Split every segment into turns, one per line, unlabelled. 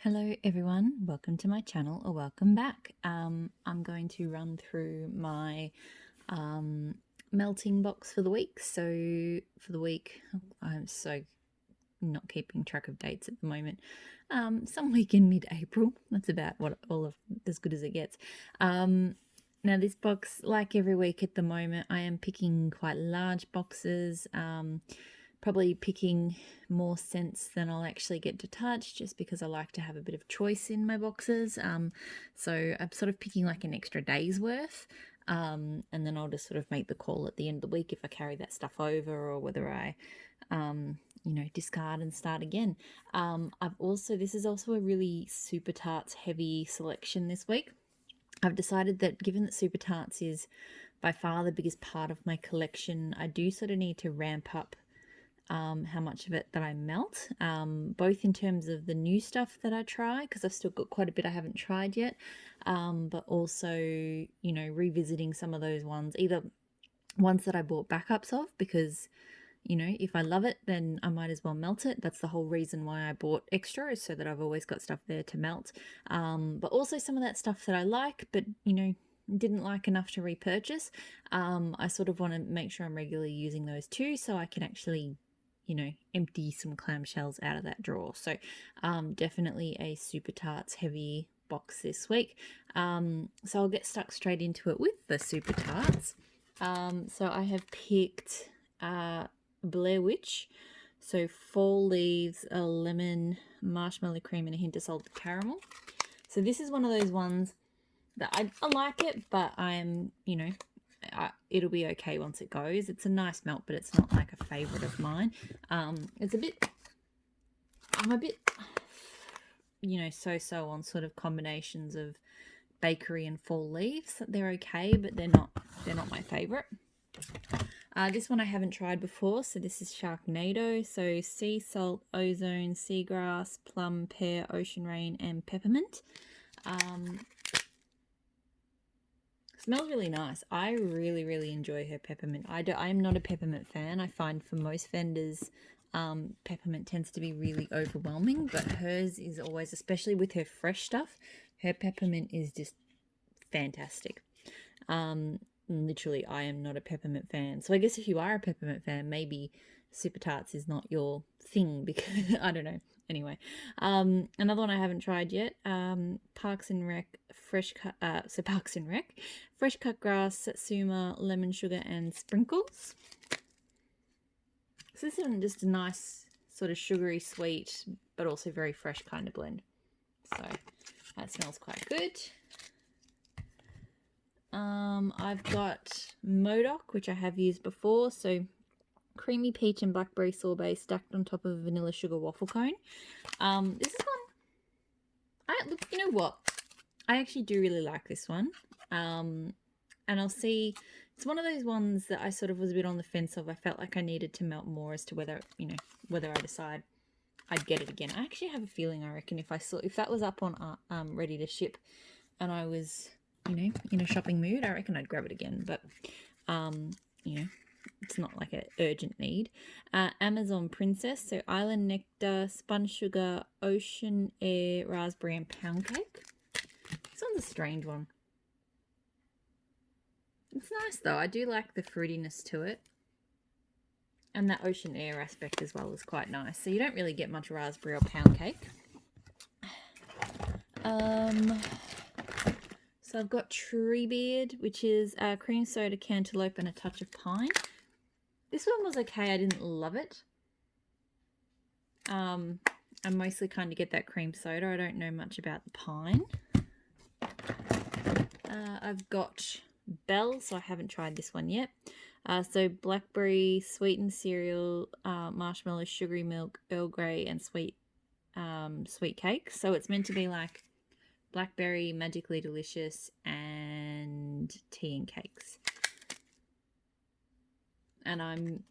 Hello everyone, welcome to my channel or welcome back. I'm going to run through my melting box for the week. So for the week, I'm so not keeping track of dates at the moment. Some week in mid-April, that's about what all of as good as it gets. Now this box, like every week at the moment, I am picking quite large boxes. Probably picking more scents than I'll actually get to touch, just because I like to have a bit of choice in my boxes. So I'm sort of picking like an extra day's worth, and then I'll just sort of make the call at the end of the week if I carry that stuff over or whether I discard and start again. This is also a really Super Tarts heavy selection this week. I've decided that given that Super Tarts is by far the biggest part of my collection, I do sort of need to ramp up how much of it that I melt, both in terms of the new stuff that I try, because I've still got quite a bit I haven't tried yet, but also, revisiting some of those ones, either ones that I bought backups of, because, if I love it, then I might as well melt it. That's the whole reason why I bought extra, is so that I've always got stuff there to melt. But also some of that stuff that I like, but, didn't like enough to repurchase. I sort of want to make sure I'm regularly using those too, so I can actually empty some clamshells out of that drawer. So definitely a Super Tarts heavy box this week. So I'll get stuck straight into it with the Super Tarts. So I have picked Blair Witch. So fall leaves, a lemon, marshmallow cream, and a hint of salted caramel. So this is one of those ones that I like it, but I'm, it'll be okay once it goes. It's a nice melt, but it's not like a favorite of mine. I'm a bit, so on sort of combinations of bakery and fall leaves. They're okay, but they're not my favorite. This one I haven't tried before, so this is Sharknado. So sea salt, ozone, seagrass, plum, pear, ocean rain, and peppermint. Smells really nice. I really, really enjoy her peppermint. I'm not a peppermint fan. I find for most vendors, peppermint tends to be really overwhelming, but hers is always, especially with her fresh stuff, her peppermint is just fantastic. Literally, I am not a peppermint fan. So I guess if you are a peppermint fan, maybe Super Tarts is not your thing, because I don't know. Anyway, another one I haven't tried yet, Parks and Rec fresh cut. Parks and Rec, fresh cut grass, satsuma, lemon sugar, and sprinkles. So this is just a nice sort of sugary sweet, but also very fresh kind of blend. So that smells quite good. I've got Modoc, which I have used before. So creamy peach and blackberry sorbet stacked on top of a vanilla sugar waffle cone. This is one. Look, you know what? I actually do really like this one. And I'll see. It's one of those ones that I sort of was a bit on the fence of. I felt like I needed to melt more as to whether I decide I'd get it again. I actually have a feeling, I reckon, if that was up on ready to ship, and I was in a shopping mood, I reckon I'd grab it again. But it's not like an urgent need. Amazon Princess, so Island Nectar, Spun Sugar, Ocean Air, Raspberry, and Pound Cake. This one's a strange one. It's nice though. I do like the fruitiness to it. And that Ocean Air aspect as well is quite nice. So you don't really get much raspberry or pound cake. So I've got Treebeard, which is cream soda, cantaloupe, and a touch of pine. This one was okay. I didn't love it. I mostly kind of get that cream soda. I don't know much about the pine. I've got Belle, so I haven't tried this one yet. So blackberry, sweetened cereal, marshmallow, sugary milk, Earl Grey, and sweet cake. So it's meant to be like blackberry, magically delicious, and tea and cakes. And I'm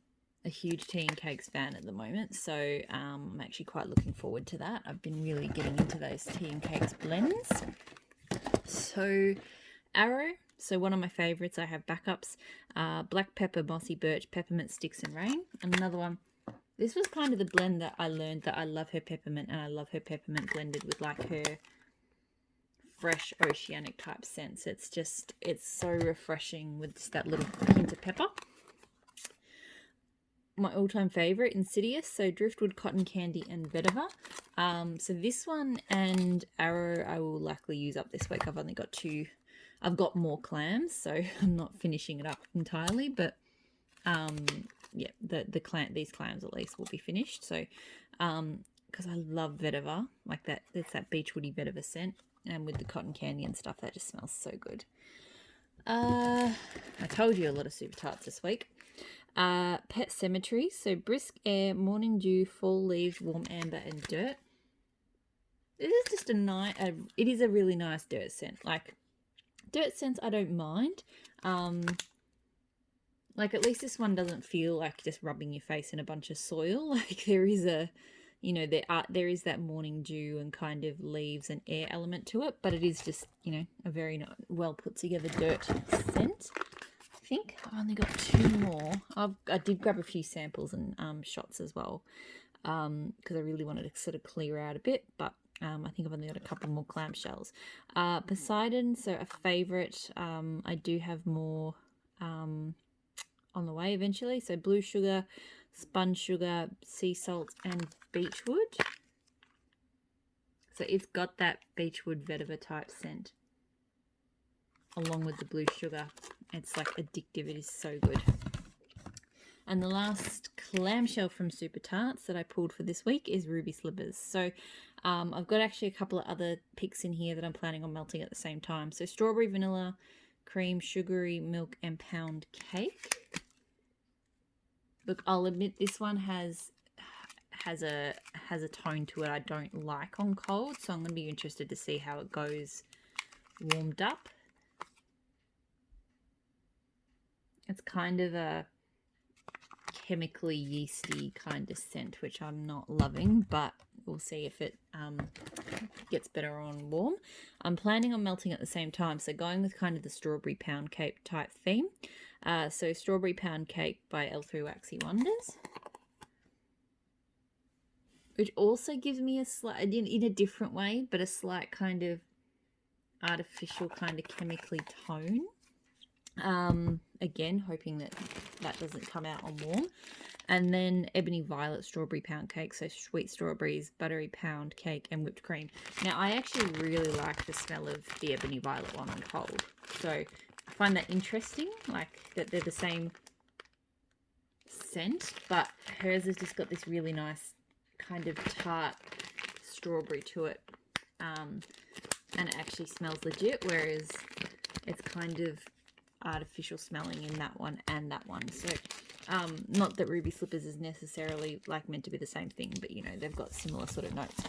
a huge tea and cakes fan at the moment, so I'm actually quite looking forward to that. I've been really getting into those tea and cakes blends. So Arrow, so one of my favorites, I have backups, black pepper, mossy birch, peppermint sticks and rain. And another one, This was kind of the blend that I learned that I love her peppermint, and I love her peppermint blended with like her fresh oceanic type scents. It's so refreshing with just that little hint of pepper. My all-time favorite, Insidious, so Driftwood, Cotton Candy, and Vetiver. So this one and Arrow I will likely use up this week. I've only got 2. I've got more clams, so I'm not finishing it up entirely, but yeah, these clams at least will be finished. So because I love vetiver, like that, it's that beechwoody vetiver scent, and with the cotton candy and stuff, that just smells so good. I told you a lot of super tarts this week. Pet Cemetery, so Brisk Air, Morning Dew, Fall Leaves, Warm Amber, and Dirt. It is just it is a really nice dirt scent. Like, dirt scents I don't mind. Like, at least this one doesn't feel like just rubbing your face in a bunch of soil. Like, there is a, you know, there is that morning dew and kind of leaves and air element to it, but it is just, you know, a very well put together dirt scent. I think I've only got 2 more. I did grab a few samples and shots as well, because I really wanted to sort of clear out a bit, but I think I've only got a couple more clamshells. Poseidon, so a favourite. I do have more on the way eventually. So blue sugar, spun sugar, sea salt, and beechwood. So it's got that beechwood vetiver type scent along with the blue sugar. It's like addictive. It is so good. And the last clamshell from Super Tarts that I pulled for this week is Ruby Slippers. So I've got actually a couple of other picks in here that I'm planning on melting at the same time. So strawberry, vanilla, cream, sugary, milk, and pound cake. Look, I'll admit this one has a tone to it I don't like on cold, so I'm going to be interested to see how it goes warmed up. It's kind of a chemically yeasty kind of scent, which I'm not loving, but we'll see if it gets better on warm. I'm planning on melting at the same time, so going with kind of the strawberry pound cake type theme. So strawberry pound cake by L3 Waxy Wonders, which also gives me a slight, in a different way, but a slight kind of artificial kind of chemically tone. Again, hoping that doesn't come out on warm. And then Ebony Violet Strawberry Pound Cake, so sweet strawberries, buttery pound cake, and whipped cream. Now, I actually really like the smell of the Ebony Violet one on cold. So I find that interesting, like that they're the same scent, but hers has just got this really nice kind of tart strawberry to it. And it actually smells legit, whereas it's kind of artificial smelling in that one and that one. So not that Ruby Slippers is necessarily like meant to be the same thing, but you know, they've got similar sort of notes.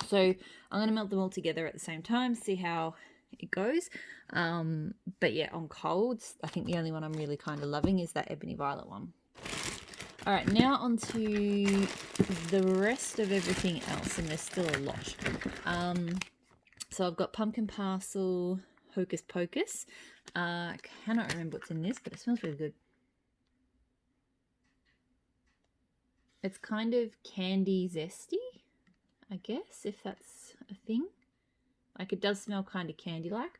So I'm going to melt them all together at the same time, see how it goes. But yeah, on colds, I think the only one I'm really kind of loving is that Ebony Violet one. All right, now on to the rest of everything else, and there's still a lot. So I've got Pumpkin Parcel, Hocus Pocus. I cannot remember what's in this, but it smells really good. It's kind of candy zesty, I guess, if that's a thing. Like, it does smell kind of candy-like.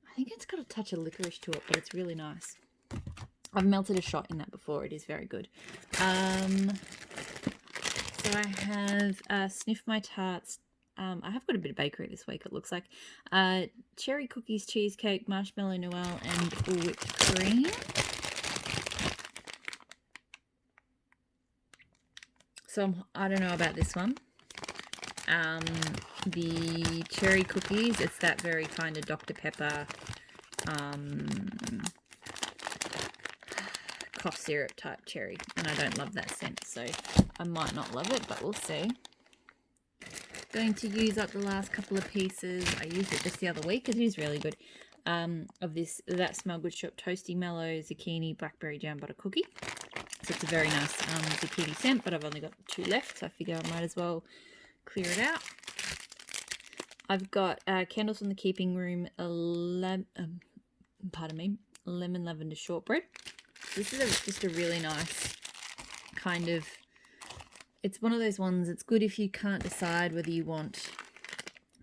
I think it's got a touch of licorice to it, but it's really nice. I've melted a shot in that before. It is very good. So I have Sniff My Tarts. I have got a bit of bakery this week, it looks like. Cherry cookies, cheesecake, marshmallow Noel, and whipped cream. So I don't know about this one. The cherry cookies, it's that very kind of Dr. Pepper cough syrup type cherry, and I don't love that scent, so I might not love it, but we'll see. Going to use up the last couple of pieces. I used it just the other week. It is really good. Of this That Smell Good Shop Toasty Mellow Zucchini Blackberry Jam Butter Cookie. So it's a very nice zucchini scent, but I've only got 2 left, so I figure I might as well clear it out. I've got Candles from the Keeping Room, lemon lavender shortbread. This is just a really nice kind of, it's one of those ones, it's good if you can't decide whether you want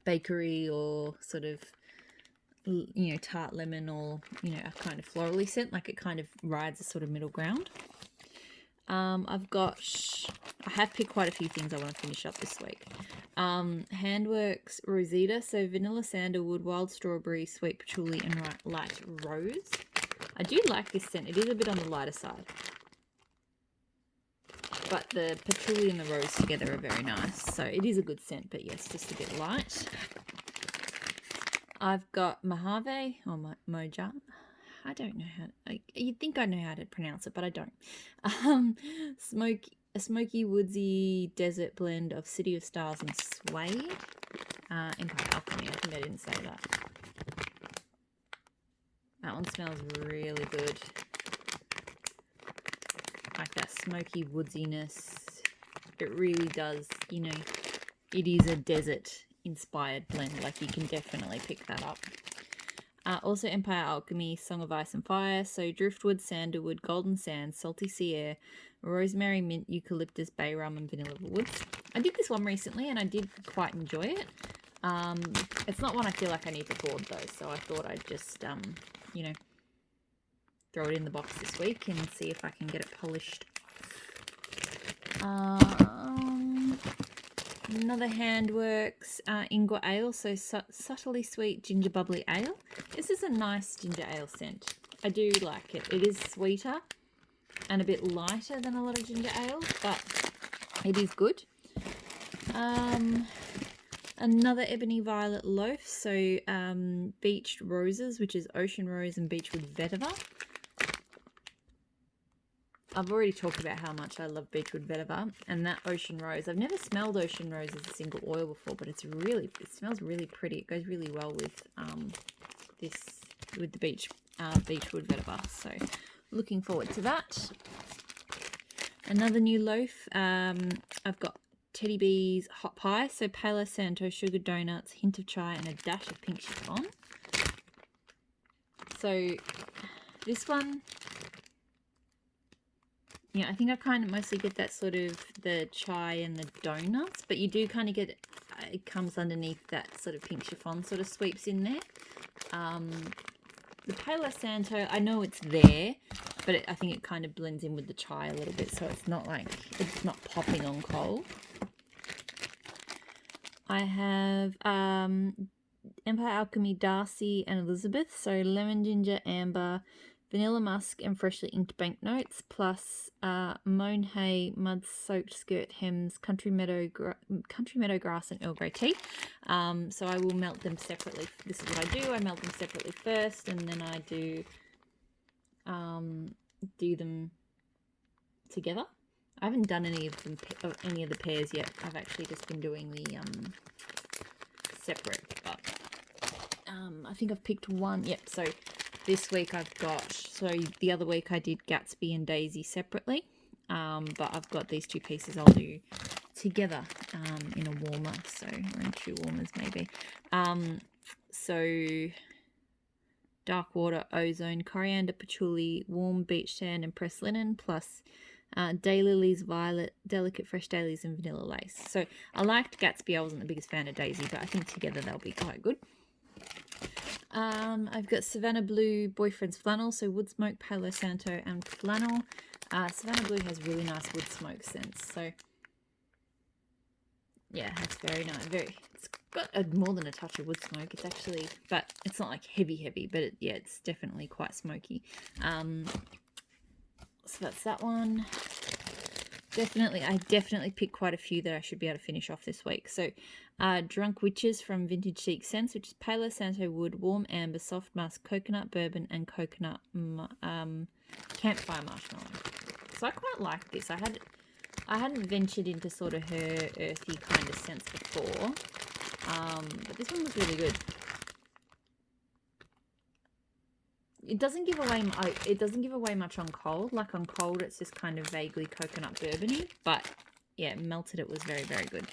bakery or sort of, you know, tart lemon or, you know, a kind of florally scent. Like it kind of rides a sort of middle ground. I have picked quite a few things I want to finish up this week. Handworks Rosita, so vanilla sandalwood, wild strawberry, sweet patchouli, and light rose. I do like this scent. It is a bit on the lighter side, but the patchouli and the rose together are very nice. So it is a good scent, but yes, just a bit light. I've got Mojave or Moja. I don't know you'd think I know how to pronounce it, but I don't. A smoky, woodsy desert blend of City of Stars and Suede. Empire Alchemy, I think I didn't say that. That one smells really good. Like that smoky woodsiness. It really does, you know, it is a desert inspired blend. Like you can definitely pick that up. Also Empire Alchemy, Song of Ice and Fire. So driftwood, sandalwood, golden sand, salty sea air, rosemary, mint, eucalyptus, bay rum, and vanilla woods. I did this one recently and I did quite enjoy it. It's not one I feel like I need to hoard though, so I thought I'd just, you know, throw it in the box this week and see if I can get it polished. Another Handworks Ingwer Ale, so subtly sweet ginger bubbly ale. This is a nice ginger ale scent. I do like it. It is sweeter and a bit lighter than a lot of ginger ale, but it is good. Another Ebony Violet Loaf, so Beached Roses, which is Ocean Rose and Beechwood Vetiver. I've already talked about how much I love Beechwood Vetiver, and that Ocean Rose. I've never smelled Ocean Rose as a single oil before, but it smells really pretty. It goes really well with the Beechwood Vetiver. So looking forward to that. Another new loaf. I've got Teddy B's Hot Pie, so Palo Santo, sugar donuts, hint of chai, and a dash of pink chiffon. So this one, yeah, I think I kind of mostly get that sort of the chai and the donuts, but you do kind of get, it comes underneath that sort of pink chiffon sort of sweeps in there. The Palo Santo, I know it's there, but I think it kind of blends in with the chai a little bit, so it's not popping on cold. I have Empire Alchemy Darcy and Elizabeth, so lemon, ginger, amber, vanilla musk, and freshly inked banknotes, plus mown hay, mud-soaked skirt hems, country meadow grass, and Earl Grey tea. So I will melt them separately. This is what I do. I melt them separately first, and then I do them together. I haven't done any of the pairs yet. I've actually just been doing the separate. But I think I've picked one. Yep. So this week I've got. So the other week I did Gatsby and Daisy separately. But I've got these two pieces I'll do together in a warmer. So or in two warmers maybe. So dark water, ozone, coriander, patchouli, warm beach sand, and pressed linen, plus daylilies, violet, delicate fresh dailies, and vanilla lace. So I liked Gatsby. I wasn't the biggest fan of Daisy, but I think together they'll be quite good. I've got Savannah Blue Boyfriend's Flannel, so wood smoke, Palo Santo, and flannel. Savannah Blue has really nice wood smoke scents, so yeah, it's very nice. It's got more than a touch of wood smoke. It's actually, but it's not like heavy, but it's definitely quite smoky. So that's that one. I definitely picked quite a few that I should be able to finish off this week. So Drunk Witches from Vintage Chic Scents, which is Palo Santo wood, warm amber, soft musk, coconut bourbon, and coconut campfire marshmallow. So I quite like this. I hadn't ventured into sort of her earthy kind of scents before, but this one was really good. It doesn't give away much on cold. Like on cold, it's just kind of vaguely coconut bourbony, but yeah, melted it was very, very good.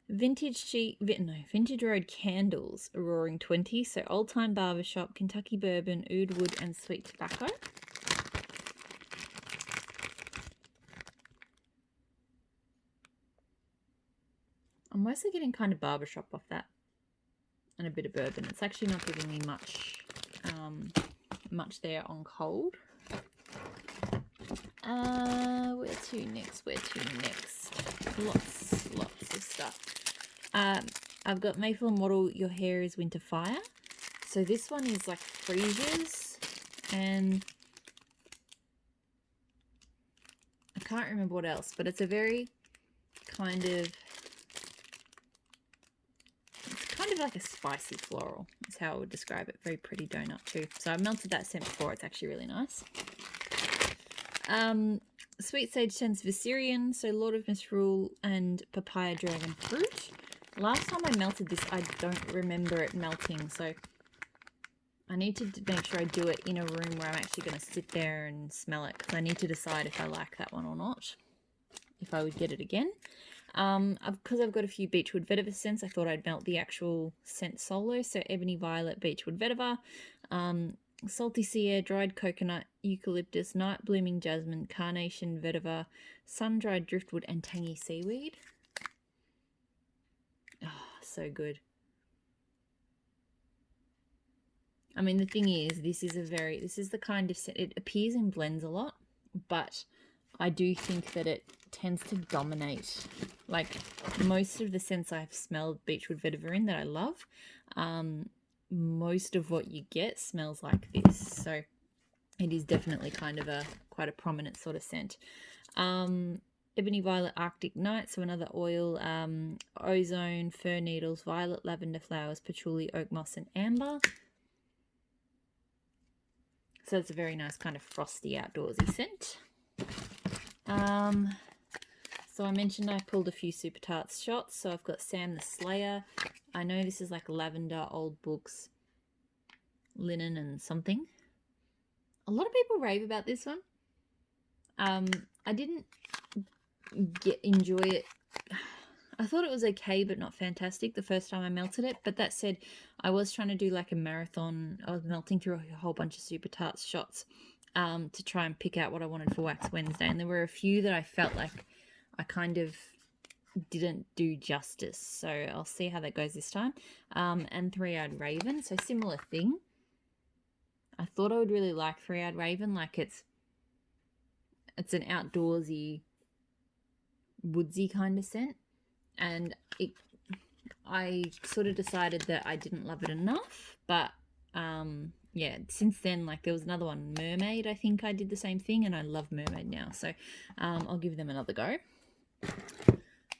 Vintage Road Candles, a Roaring 20. So Old Time Barbershop, Kentucky Bourbon, Oud Wood, and Sweet Tobacco. I'm mostly getting kind of barbershop off that, and a bit of bourbon. It's actually not giving me much there on cold. Where to next? Lots of stuff. I've got Mayfield Model Your Hair is Winter Fire. So this one is like freesias, and I can't remember what else, but it's a very kind of like a spicy floral is how I would describe it. Very pretty donut too. So I melted that scent before. It's actually really nice. Sweet Sage Scents Viserion, so Lord of Misrule and Papaya Dragon Fruit. Last time I melted this, I don't remember it melting, so I need to make sure I do it in a room where I'm actually going to sit there and smell it, because I need to decide if I like that one or not, if I would get it again. Because I've got a few Beechwood Vetiver scents, I thought I'd melt the actual scent solo. So Ebony Violet, Beechwood Vetiver, Salty Sea Air, Dried Coconut, Eucalyptus, Night Blooming Jasmine, Carnation Vetiver, Sun-Dried Driftwood, and Tangy Seaweed. Oh, so good. I mean, the thing is, this is the kind of scent, it appears in blends a lot, but I do think that it tends to dominate. Like most of the scents I've smelled Beechwood Vetiver in that I love, most of what you get smells like this. So it is definitely kind of quite a prominent sort of scent. Ebony Violet Arctic Night, so another oil, Ozone, Fir Needles, Violet Lavender Flowers, Patchouli, Oak Moss, and Amber. So it's a very nice kind of frosty outdoorsy scent. So I mentioned I pulled a few Super Tarts shots. So I've got Sam the Slayer. I know this is like lavender, old books, linen, and something. A lot of people rave about this one. I didn't enjoy it. I thought it was okay, but not fantastic the first time I melted it. But that said, I was trying to do like a marathon. I was melting through a whole bunch of Super Tarts shots to try and pick out what I wanted for Wax Wednesday. And there were a few that I felt like I kind of didn't do justice. So I'll see how that goes this time. And Three-Eyed Raven. So similar thing. I thought I would really like Three-Eyed Raven. Like it's an outdoorsy, woodsy kind of scent. And I sort of decided that I didn't love it enough. But yeah, since then, like there was another one, Mermaid. I think I did the same thing, and I love Mermaid now. So I'll give them another go.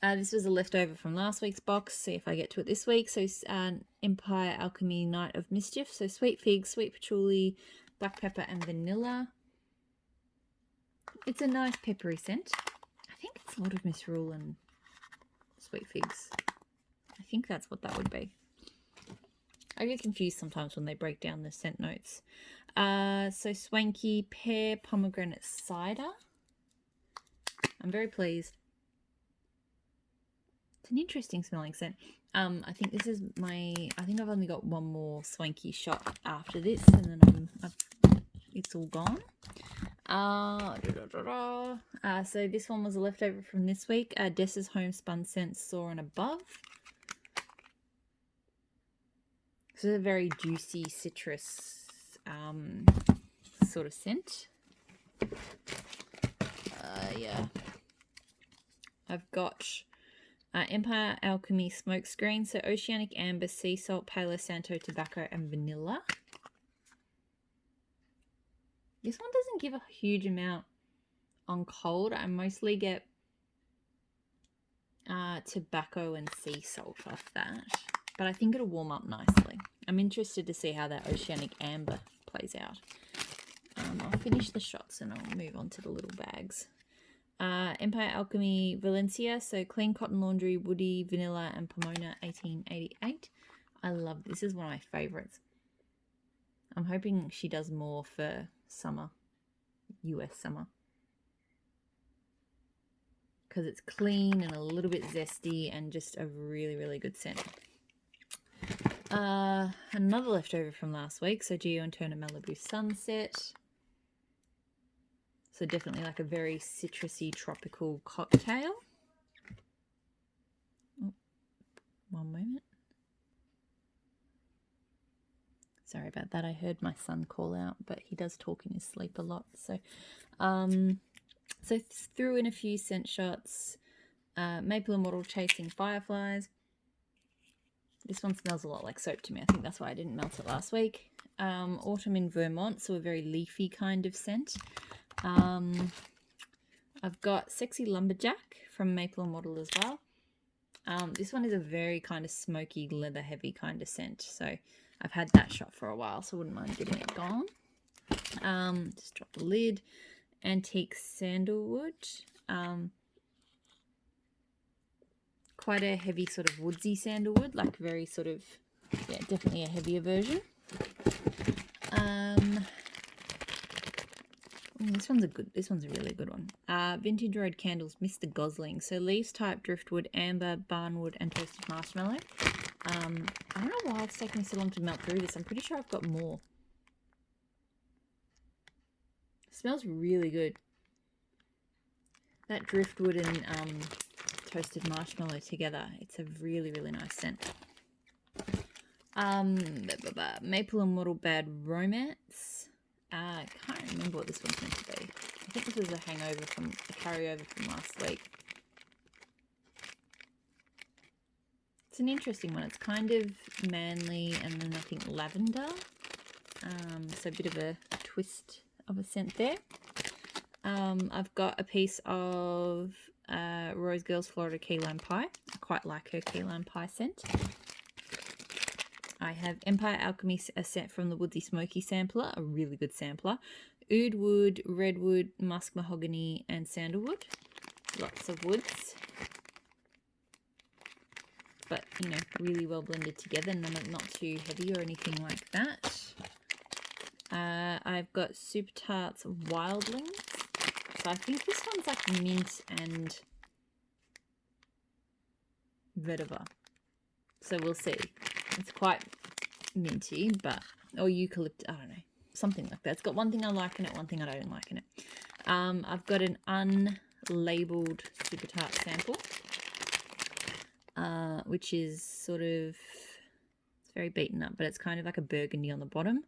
This was a leftover from last week's box. See if I get to it this week. So Empire Alchemy Night of Mischief. So sweet fig, sweet patchouli, black pepper, and vanilla. It's a nice peppery scent. I think it's Lord of Misrule and sweet figs. I think that's what that would be. I get confused sometimes when they break down the scent notes. So Swanky Pear Pomegranate Cider. I'm very pleased. It's an interesting smelling scent. I think this is I think I've only got one more Swanky shot after this, and then it's all gone. So this one was a leftover from this week. Dessa's Homespun Scent Soar and Above. So it's a very juicy citrus sort of scent. Yeah. I've got Empire Alchemy Smokescreen. So Oceanic Amber, Sea Salt, Palo Santo, Tobacco, and Vanilla. This one doesn't give a huge amount on cold. I mostly get tobacco and sea salt off that. But I think it'll warm up nicely. I'm interested to see how that Oceanic Amber plays out. I'll finish the shots and I'll move on to the little bags. Empire Alchemy Valencia, so Clean Cotton Laundry, Woody, Vanilla, and Pomona 1888. I love this. This is one of my favourites. I'm hoping she does more for summer, US summer. because it's clean and a little bit zesty and just a really, really good scent. Another leftover from last week, so Gio and Turner Malibu Sunset. So definitely like a very citrusy tropical cocktail. Oh, one moment. Sorry about that. I heard my son call out, but he does talk in his sleep a lot. So threw in a few scent shots. Maple and Wattle Chasing Fireflies. This one smells a lot like soap to me. I think that's why I didn't melt it last week. Autumn in Vermont, so a very leafy kind of scent. I've got Sexy Lumberjack from Maple and Wattle as well. This one is a very kind of smoky, leather heavy kind of scent. So I've had that shot for a while, so I wouldn't mind getting it gone. Just drop the lid. Antique Sandalwood. Quite a heavy sort of woodsy sandalwood, like very sort of, yeah, definitely a heavier version. This one's a really good one. Vintage Road Candles, Mr. Gosling. So leaves type, driftwood, amber, barnwood, and toasted marshmallow. I don't know why it's taking me so long to melt through this. I'm pretty sure I've got more. It smells really good. That driftwood and toasted marshmallow together. It's a really, really nice scent. Maple and Wattle Bad Romance. I can't remember what this one's meant to be. I think this was a carryover from last week. It's an interesting one. It's kind of manly and then I think lavender. So a bit of a twist of a scent there. I've got a piece of Rose Girls Florida Key Lime Pie. I quite like her key lime pie scent. I have Empire Alchemy, a scent from the Woodsy Smoky sampler, a really good sampler. Oud wood, redwood, musk mahogany, and sandalwood. Lots of woods. But, you know, really well blended together, not too heavy or anything like that. I've got Super Tarts Wildlings. So I think this one's like mint and vetiver. So we'll see. It's quite minty, or eucalyptus, I don't know, something like that. It's got one thing I like in it, one thing I don't like in it. I've got an unlabeled Super Tart sample, which is sort of, it's very beaten up, but it's kind of like a burgundy on the bottom,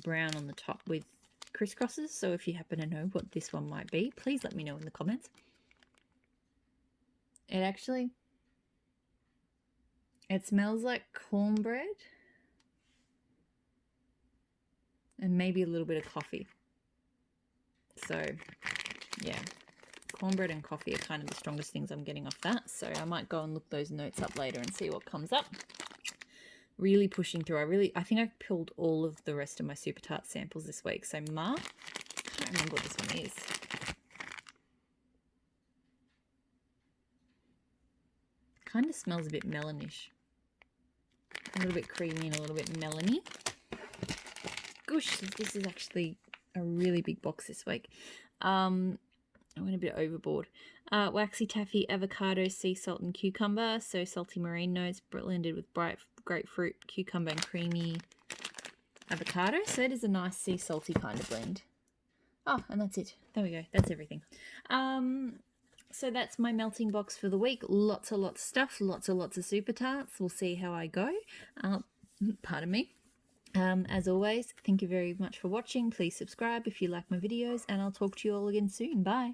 brown on the top with crisscrosses. So if you happen to know what this one might be, please let me know in the comments. It smells like cornbread and maybe a little bit of coffee. So, yeah, cornbread and coffee are kind of the strongest things I'm getting off that. So I might go and look those notes up later and see what comes up. Really pushing through. I think I pulled all of the rest of my Super Tart samples this week. So I can't remember what this one is. Kind of smells a bit melonish. A little bit creamy and a little bit melony. Gosh, this is actually a really big box this week. I went a bit overboard. Waxy Taffy, Avocado, Sea Salt and Cucumber. So salty marine notes blended with bright grapefruit, cucumber and creamy avocado. So it is a nice sea salty kind of blend. Oh, and that's it. There we go. That's everything. So that's my melting box for the week. Lots of stuff. Lots of Super Tarts. We'll see how I go. Pardon me. As always, thank you very much for watching. Please subscribe if you like my videos, and I'll talk to you all again soon. Bye.